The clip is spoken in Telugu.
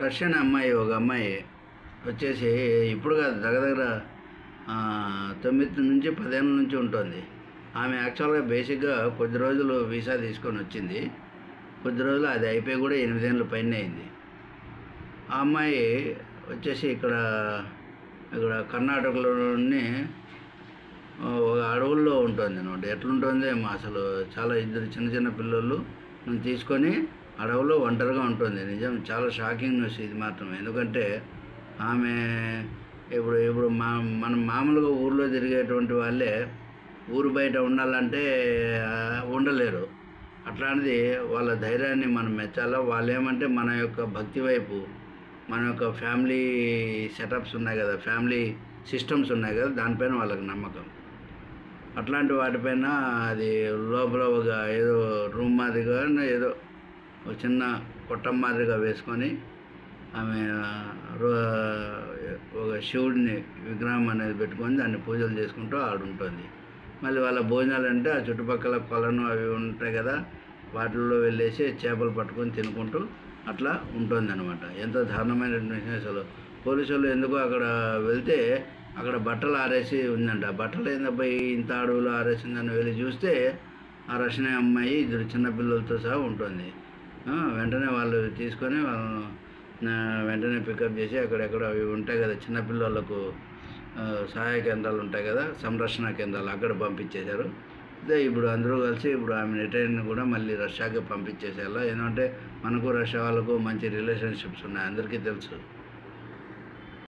రష్యన్ అమ్మాయి ఒక అమ్మాయి వచ్చేసి ఇప్పుడు కాదు దగ్గర 9 నుంచి 10 ఏళ్ళ నుంచి ఉంటుంది. ఆమె యాక్చువల్గా బేసిక్గా కొద్ది రోజులు వీసా తీసుకొని వచ్చింది. కొద్ది రోజులు అది అయిపోయి కూడా 8 ఏళ్ళ పైన అయింది. ఆ అమ్మాయి వచ్చేసి ఇక్కడ కర్ణాటకలోని ఒక అడవుల్లో ఉంటుంది అనమాట. ఎట్లుంటుంది అసలు చాలా ఇద్దరు చిన్న చిన్న పిల్లలు తీసుకొని అడవులో ఒంటరిగా ఉంటుంది. నిజం చాలా షాకింగ్ న్యూస్ ఇది మాత్రం. ఎందుకంటే ఆమె ఇప్పుడు మనం మామూలుగా ఊర్లో తిరిగేటువంటి వాళ్ళే ఊరు బయట ఉండాలంటే ఉండలేరు. అట్లాంటిది వాళ్ళ ధైర్యాన్ని మనం మెచ్చాలా. వాళ్ళు ఏమంటే మన యొక్క భక్తి వైపు, మన యొక్క ఫ్యామిలీ సెటప్స్ ఉన్నాయి కదా, ఫ్యామిలీ సిస్టమ్స్ ఉన్నాయి కదా, దానిపైన వాళ్ళకి నమ్మకం. అట్లాంటి వాటిపైన అది లోపల ఒక ఏదో రూమ్ మాదిరిగా ఏదో ఒక చిన్న కొట్టం మాదిరిగా వేసుకొని ఆమె ఒక శివుడిని విగ్రహం అనేది పెట్టుకొని దాన్ని పూజలు చేసుకుంటూ ఆడుంటుంది. మళ్ళీ వాళ్ళ భోజనాలు అంటే ఆ చుట్టుపక్కల కొలను అవి ఉంటాయి కదా, వాటిల్లో వెళ్ళేసి చేపలు పట్టుకొని తినుకుంటూ అట్లా ఉంటుంది అనమాట. ఎంత దారుణమైనటువంటి అసలు. పోలీసులు ఎందుకో అక్కడ వెళ్తే అక్కడ బట్టలు ఆరేసి ఉందంట. బట్టలు ఏందబ్బా ఇంత అడవులు ఆరేసిందని వెళ్ళి చూస్తే ఆ రష్యన్ అమ్మాయి ఇద్దరు చిన్నపిల్లలతో సహా ఉంటుంది. వెంటనే వాళ్ళు తీసుకొని వెంటనే పికప్ చేసి అక్కడెక్కడ అవి ఉంటాయి కదా చిన్నపిల్లలకు సహాయ కేంద్రాలు ఉంటాయి కదా, సంరక్షణ కేంద్రాలు, అక్కడ పంపించేశారు. అదే ఇప్పుడు అందరూ కలిసి ఇప్పుడు ఆమె రిటైర్ని కూడా మళ్ళీ రష్యాకి పంపించేసేయాలి. ఎందుకంటే మనకు రష్యా వాళ్ళకు మంచి రిలేషన్షిప్స్ ఉన్నాయి, అందరికీ తెలుసు.